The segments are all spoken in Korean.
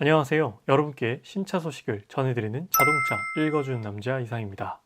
안녕하세요. 여러분께 신차 소식을 전해드리는 자동차 읽어주는 남자 이상입니다.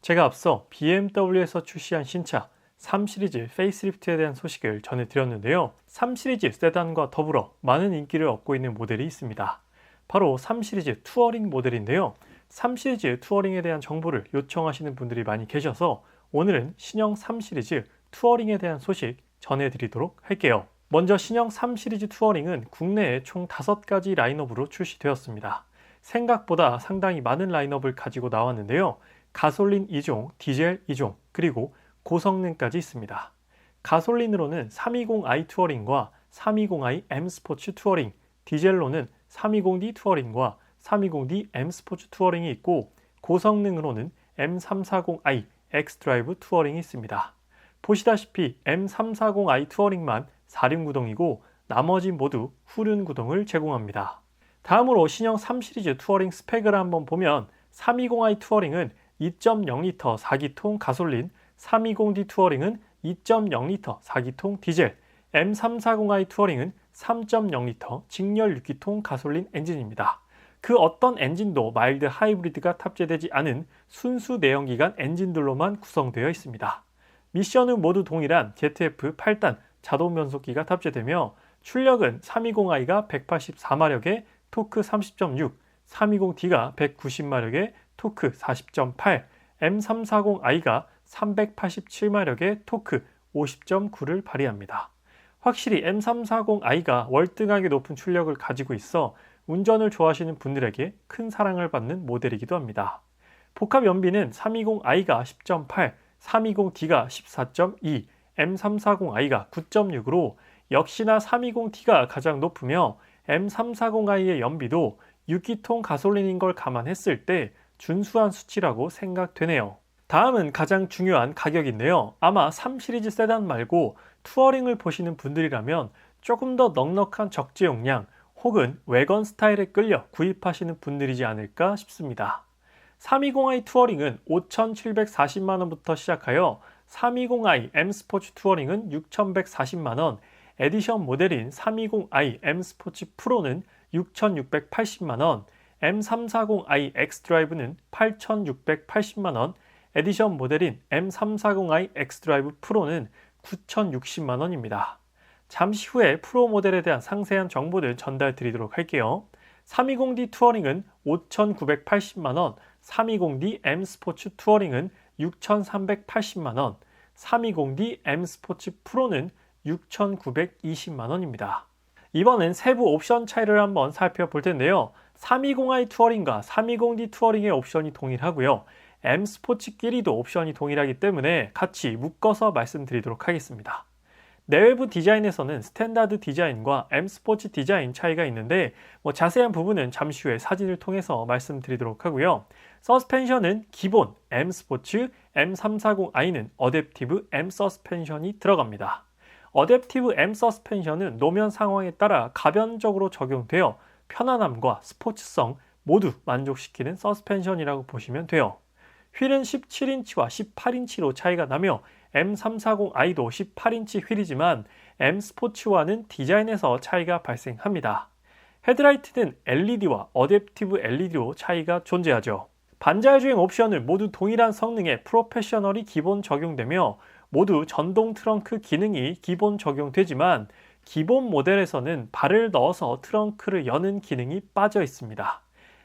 제가 앞서 BMW에서 출시한 신차 3 시리즈 페이스리프트에 대한 소식을 전해드렸는데요. 3 시리즈 세단과 더불어 많은 인기를 얻고 있는 모델이 있습니다. 바로 3 시리즈 투어링 모델인데요. 3 시리즈 투어링에 대한 정보를 요청하시는 분들이 많이 계셔서 오늘은 신형 3 시리즈 투어링에 대한 소식 전해드리도록 할게요. 먼저 신형 3 시리즈 투어링은 국내에 총 5가지 라인업으로 출시되었습니다. 생각보다 상당히 많은 라인업을 가지고 나왔는데요. 가솔린 2종, 디젤 2종, 그리고 고성능까지 있습니다. 가솔린으로는 320i 투어링과 320i M 스포츠 투어링, 디젤로는 320D 투어링과 320D M 스포츠 투어링이 있고 고성능으로는 M340i X 드라이브 투어링이 있습니다. 보시다시피 M340i 투어링만 4륜구동이고 나머지 모두 후륜구동을 제공합니다. 다음으로 신형 3 시리즈 투어링 스펙을 한번 보면 320i 투어링은 2.0L 4기통 가솔린, 320D 투어링은 2.0L 4기통 디젤, M340i 투어링은 3.0L 직렬 6기통 가솔린 엔진입니다. 그 어떤 엔진도 마일드 하이브리드가 탑재되지 않은 순수 내연기관 엔진들로만 구성되어 있습니다. 미션은 모두 동일한 ZF 8단 자동 변속기가 탑재되며 출력은 320i가 184마력에 토크 30.6, 320D가 190마력에 토크 40.8, M340i가 387마력에 토크 50.9를 발휘합니다. 확실히 M340i가 월등하게 높은 출력을 가지고 있어 운전을 좋아하시는 분들에게 큰 사랑을 받는 모델이기도 합니다. 복합 연비는 320i가 10.8, 320D가 14.2, M340i가 9.6으로 역시나 320D가 가장 높으며 M340i의 연비도 6기통 가솔린인 걸 감안했을 때 준수한 수치라고 생각되네요. 다음은 가장 중요한 가격인데요. 아마 3 시리즈 세단 말고 투어링을 보시는 분들이라면 조금 더 넉넉한 적재 용량 혹은 외건 스타일에 끌려 구입하시는 분들이지 않을까 싶습니다. 320i 투어링은 5,740만원부터 시작하여 320i M 스포츠 투어링은 6,140만원, 에디션 모델인 320i M 스포츠 프로는 6,680만원, M340i X 드라이브는 8,680만원, 에디션 모델인 M340i X 드라이브 프로는 9,060만원입니다. 잠시 후에 프로 모델에 대한 상세한 정보를 전달 드리도록 할게요. 320D 투어링은 5,980만원, 320D M 스포츠 투어링은 6,380만원, 320D M 스포츠 프로는 6,920만원입니다. 이번엔 세부 옵션 차이를 한번 살펴볼 텐데요. 320i 투어링과 320D 투어링의 옵션이 동일하고요. M 스포츠끼리도 옵션이 동일하기 때문에 같이 묶어서 말씀드리도록 하겠습니다. 내외부 디자인에서는 스탠다드 디자인과 M 스포츠 디자인 차이가 있는데 자세한 부분은 잠시 후에 사진을 통해서 말씀드리도록 하고요. 서스펜션은 기본 M 스포츠, M340i는 어댑티브 M 서스펜션이 들어갑니다. 어댑티브 M 서스펜션은 노면 상황에 따라 가변적으로 적용되어 편안함과 스포츠성 모두 만족시키는 서스펜션이라고 보시면 돼요. 휠은 17인치와 18인치로 차이가 나며 M340i도 18인치 휠이지만 M 스포츠와는 디자인에서 차이가 발생합니다. 헤드라이트는 LED와 어댑티브 LED로 차이가 존재하죠. 반자율주행 옵션은 모두 동일한 성능의 프로페셔널이 기본 적용되며 모두 전동 트렁크 기능이 기본 적용되지만 기본 모델에서는 발을 넣어서 트렁크를 여는 기능이 빠져 있습니다.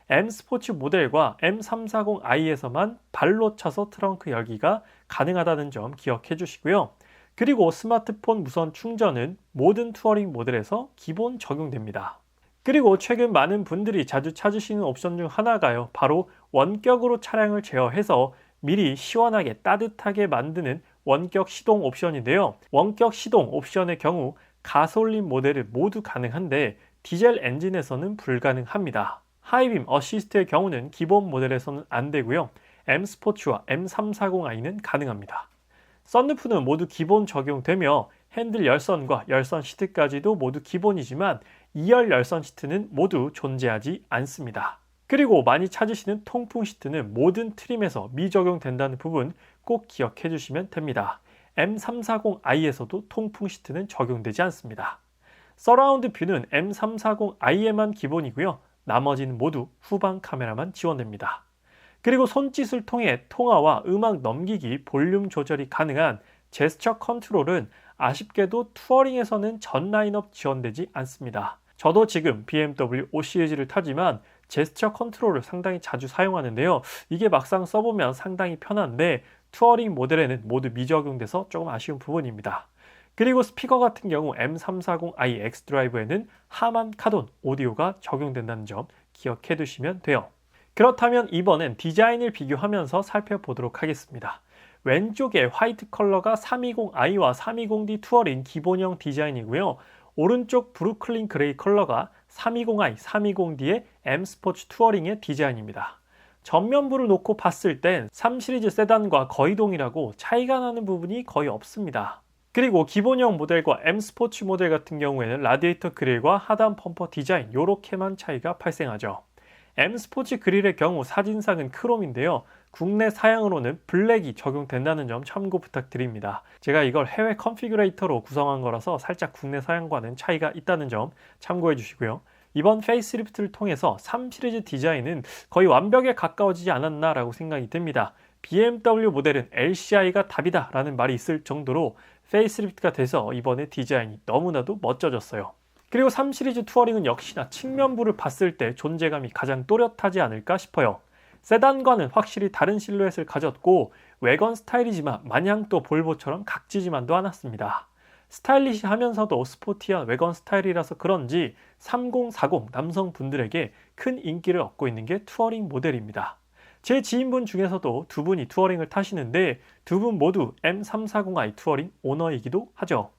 M 스포츠 모델과 M340i에서만 발로 차서 트렁크 열기가 가능하다는 점 기억해 주시고요. 그리고 스마트폰 무선 충전은 모든 투어링 모델에서 기본 적용됩니다. 그리고 최근 많은 분들이 자주 찾으시는 옵션 중 하나가요. 바로 원격으로 차량을 제어해서 미리 시원하게 따뜻하게 만드는 원격 시동 옵션인데요. 원격 시동 옵션의 경우 가솔린 모델은 모두 가능한데 디젤 엔진에서는 불가능합니다. 하이빔 어시스트의 경우는 기본 모델에서는 안 되고요. M 스포츠와 M340i는 가능합니다. 썬루프는 모두 기본 적용되며 핸들 열선과 열선 시트까지도 모두 기본이지만 2열 열선 시트는 모두 존재하지 않습니다. 그리고 많이 찾으시는 통풍 시트는 모든 트림에서 미적용된다는 부분 꼭 기억해 주시면 됩니다. M340i에서도 통풍 시트는 적용되지 않습니다. 서라운드 뷰는 M340i에만 기본이고요. 나머지는 모두 후방 카메라만 지원됩니다. 그리고 손짓을 통해 통화와 음악 넘기기, 볼륨 조절이 가능한 제스처 컨트롤은 아쉽게도 투어링에서는 전 라인업 지원되지 않습니다. 저도 지금 BMW 5 시리즈를 타지만 제스처 컨트롤을 상당히 자주 사용하는데요. 이게 막상 써보면 상당히 편한데 투어링 모델에는 모두 미적용돼서 조금 아쉬운 부분입니다. 그리고 스피커 같은 경우 M340i X드라이브에는 하만 카돈 오디오가 적용된다는 점 기억해 두시면 돼요. 그렇다면 이번엔 디자인을 비교하면서 살펴보도록 하겠습니다. 왼쪽에 화이트 컬러가 320i와 320D 투어링 기본형 디자인이고요. 오른쪽 브루클린 그레이 컬러가 320i, 320D의 M 스포츠 투어링의 디자인입니다. 전면부를 놓고 봤을 땐 3 시리즈 세단과 거의 동일하고 차이가 나는 부분이 거의 없습니다. 그리고 기본형 모델과 M 스포츠 모델 같은 경우에는 라디에이터 그릴과 하단 범퍼 디자인 요렇게만 차이가 발생하죠. M 스포츠 그릴의 경우 사진상은 크롬인데요. 국내 사양으로는 블랙이 적용된다는 점 참고 부탁드립니다. 제가 이걸 해외 컨피규레이터로 구성한 거라서 살짝 국내 사양과는 차이가 있다는 점 참고해 주시고요. 이번 페이스리프트를 통해서 3 시리즈 디자인은 거의 완벽에 가까워지지 않았나 라고 생각이 듭니다. BMW 모델은 LCI가 답이다 라는 말이 있을 정도로 페이스리프트가 돼서 이번에 디자인이 너무나도 멋져졌어요. 그리고 3 시리즈 투어링은 역시나 측면부를 봤을 때 존재감이 가장 또렷하지 않을까 싶어요. 세단과는 확실히 다른 실루엣을 가졌고 외건 스타일이지만 마냥 또 볼보처럼 각지지만도 않았습니다. 스타일리시하면서도 스포티한 외건 스타일이라서 그런지 3040 남성분들에게 큰 인기를 얻고 있는 게 투어링 모델입니다. 제 지인분 중에서도 두 분이 투어링을 타시는데 두 분 모두 M340i 투어링 오너이기도 하죠.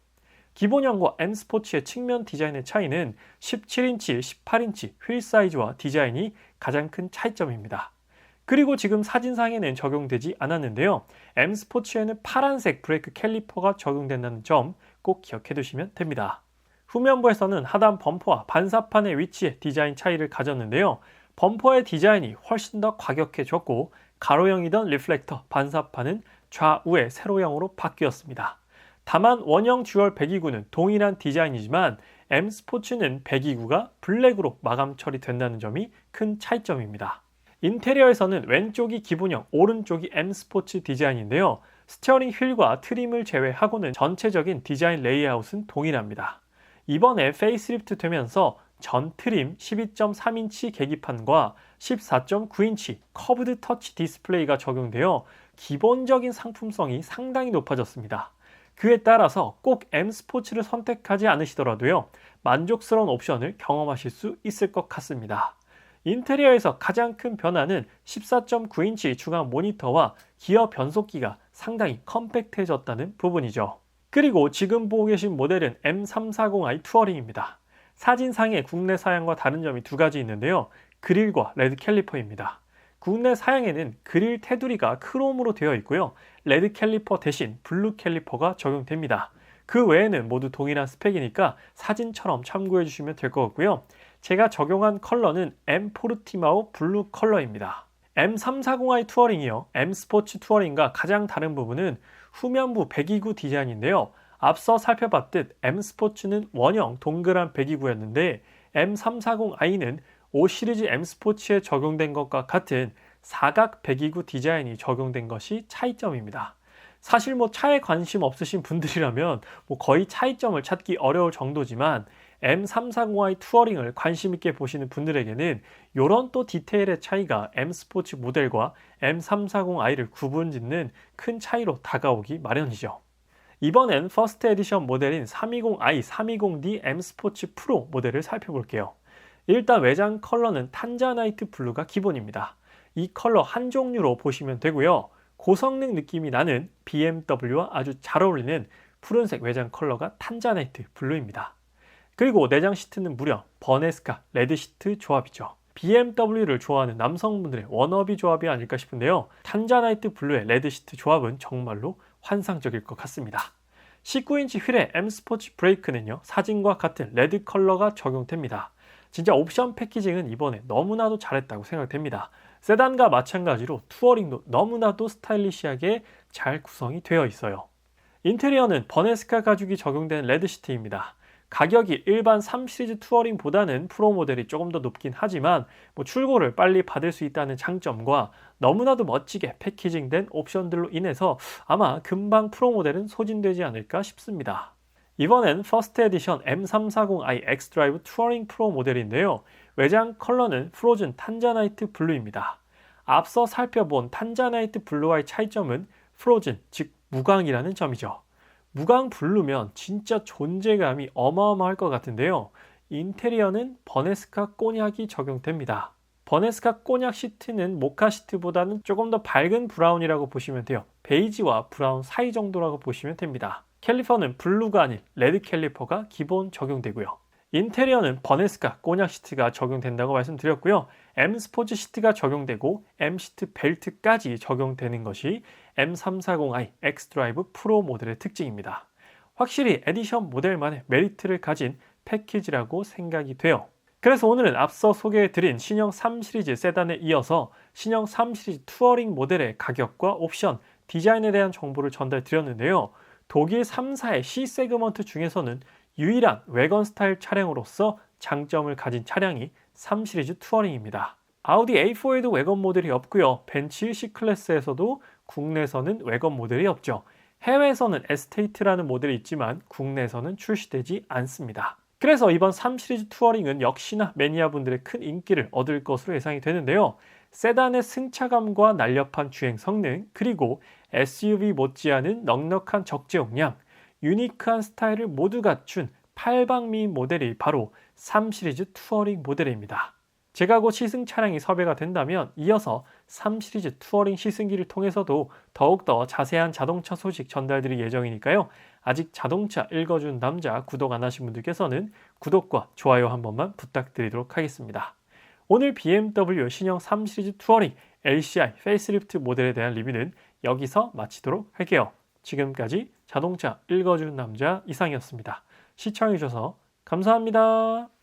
기본형과 M 스포츠의 측면 디자인의 차이는 17인치, 18인치 휠 사이즈와 디자인이 가장 큰 차이점입니다. 그리고 지금 사진상에는 적용되지 않았는데요. M 스포츠에는 파란색 브레이크 캘리퍼가 적용된다는 점 꼭 기억해 두시면 됩니다. 후면부에서는 하단 범퍼와 반사판의 위치에 디자인 차이를 가졌는데요. 범퍼의 디자인이 훨씬 더 과격해졌고 가로형이던 리플렉터 반사판은 좌우에 세로형으로 바뀌었습니다. 다만 원형 듀얼 배기구는 동일한 디자인이지만 M 스포츠는 배기구가 블랙으로 마감 처리된다는 점이 큰 차이점입니다. 인테리어에서는 왼쪽이 기본형, 오른쪽이 M 스포츠 디자인인데요. 스티어링 휠과 트림을 제외하고는 전체적인 디자인 레이아웃은 동일합니다. 이번에 페이스리프트 되면서 전 트림 12.3인치 계기판과 14.9인치 커브드 터치 디스플레이가 적용되어 기본적인 상품성이 상당히 높아졌습니다. 그에 따라서 꼭 M 스포츠를 선택하지 않으시더라도요, 만족스러운 옵션을 경험하실 수 있을 것 같습니다. 인테리어에서 가장 큰 변화는 14.9인치 중앙 모니터와 기어 변속기가 상당히 컴팩트해졌다는 부분이죠. 그리고 지금 보고 계신 모델은 M340i 투어링입니다. 사진상의 국내 사양과 다른 점이 두 가지 있는데요. 그릴과 레드 캘리퍼입니다. 국내 사양에는 그릴 테두리가 크롬으로 되어 있고요. 레드 캘리퍼 대신 블루 캘리퍼가 적용됩니다. 그 외에는 모두 동일한 스펙이니까 사진처럼 참고해 주시면 될 것 같고요. 제가 적용한 컬러는 M 포르티마오 블루 컬러입니다. M340i 투어링이요. M 스포츠 투어링과 가장 다른 부분은 후면부 배기구 디자인인데요. 앞서 살펴봤듯 M 스포츠는 원형 동그란 배기구였는데 M340i는 5 시리즈 M 스포츠에 적용된 것과 같은 사각 배기구 디자인이 적용된 것이 차이점입니다. 사실 차에 관심 없으신 분들이라면 거의 차이점을 찾기 어려울 정도지만 M340i 투어링을 관심 있게 보시는 분들에게는 이런 또 디테일의 차이가 M 스포츠 모델과 M340i를 구분짓는 큰 차이로 다가오기 마련이죠. 이번엔 퍼스트 에디션 모델인 320i, 320D M 스포츠 프로 모델을 살펴볼게요. 일단 외장 컬러는 탄자나이트 블루가 기본입니다. 이 컬러 한 종류로 보시면 되고요. 고성능 느낌이 나는 BMW와 아주 잘 어울리는 푸른색 외장 컬러가 탄자나이트 블루입니다. 그리고 내장 시트는 무려 버네스카 레드 시트 조합이죠. BMW를 좋아하는 남성분들의 워너비 조합이 아닐까 싶은데요. 탄자나이트 블루의 레드 시트 조합은 정말로 환상적일 것 같습니다. 19인치 휠의 M 스포츠 브레이크는요, 사진과 같은 레드 컬러가 적용됩니다. 진짜 옵션 패키징은 이번에 너무나도 잘했다고 생각됩니다. 세단과 마찬가지로 투어링도 너무나도 스타일리시하게 잘 구성이 되어 있어요. 인테리어는 버네스카 가죽이 적용된 레드 시트입니다. 가격이 일반 3 시리즈 투어링보다는 프로 모델이 조금 더 높긴 하지만 출고를 빨리 받을 수 있다는 장점과 너무나도 멋지게 패키징된 옵션들로 인해서 아마 금방 프로 모델은 소진되지 않을까 싶습니다. 이번엔 퍼스트 에디션 M340i X드라이브 투어링 프로 모델인데요. 외장 컬러는 프로즌 탄자나이트 블루입니다. 앞서 살펴본 탄자나이트 블루와의 차이점은 프로즌, 즉 무광이라는 점이죠. 무광 블루면 진짜 존재감이 어마어마할 것 같은데요. 인테리어는 버네스카 꼬냑이 적용됩니다. 버네스카 꼬냑 시트는 모카 시트보다는 조금 더 밝은 브라운이라고 보시면 돼요. 베이지와 브라운 사이 정도라고 보시면 됩니다. 캘리퍼는 블루가 아닌 레드 캘리퍼가 기본 적용되고요. 인테리어는 버네스카 꼬냑 시트가 적용된다고 말씀드렸고요. M 스포츠 시트가 적용되고 M 시트 벨트까지 적용되는 것이 M340i X드라이브 프로 모델의 특징입니다. 확실히 에디션 모델만의 메리트를 가진 패키지라고 생각이 돼요. 그래서 오늘은 앞서 소개해드린 신형 3 시리즈 세단에 이어서 신형 3 시리즈 투어링 모델의 가격과 옵션, 디자인에 대한 정보를 전달드렸는데요. 독일 3사의 C 세그먼트 중에서는 유일한 외건 스타일 차량으로서 장점을 가진 차량이 3 시리즈 투어링입니다. 아우디 A4에도 외건 모델이 없고요. 벤츠 C 클래스에서도 국내에서는 외건 모델이 없죠. 해외에서는 에스테이트라는 모델이 있지만 국내에서는 출시되지 않습니다. 그래서 이번 3 시리즈 투어링은 역시나 매니아분들의 큰 인기를 얻을 것으로 예상이 되는데요. 세단의 승차감과 날렵한 주행 성능, 그리고 SUV 못지않은 넉넉한 적재용량, 유니크한 스타일을 모두 갖춘 8방미인 모델이 바로 3 시리즈 투어링 모델입니다. 제가 곧 시승 차량이 섭외가 된다면 이어서 3 시리즈 투어링 시승기를 통해서도 더욱더 자세한 자동차 소식 전달드릴 예정이니까요. 아직 자동차 읽어준 남자 구독 안 하신 분들께서는 구독과 좋아요 한 번만 부탁드리도록 하겠습니다. 오늘 BMW 신형 3 시리즈 투어링 LCI 페이스리프트 모델에 대한 리뷰는 여기서 마치도록 할게요. 지금까지 자동차 읽어주는 남자 이상이었습니다. 시청해주셔서 감사합니다.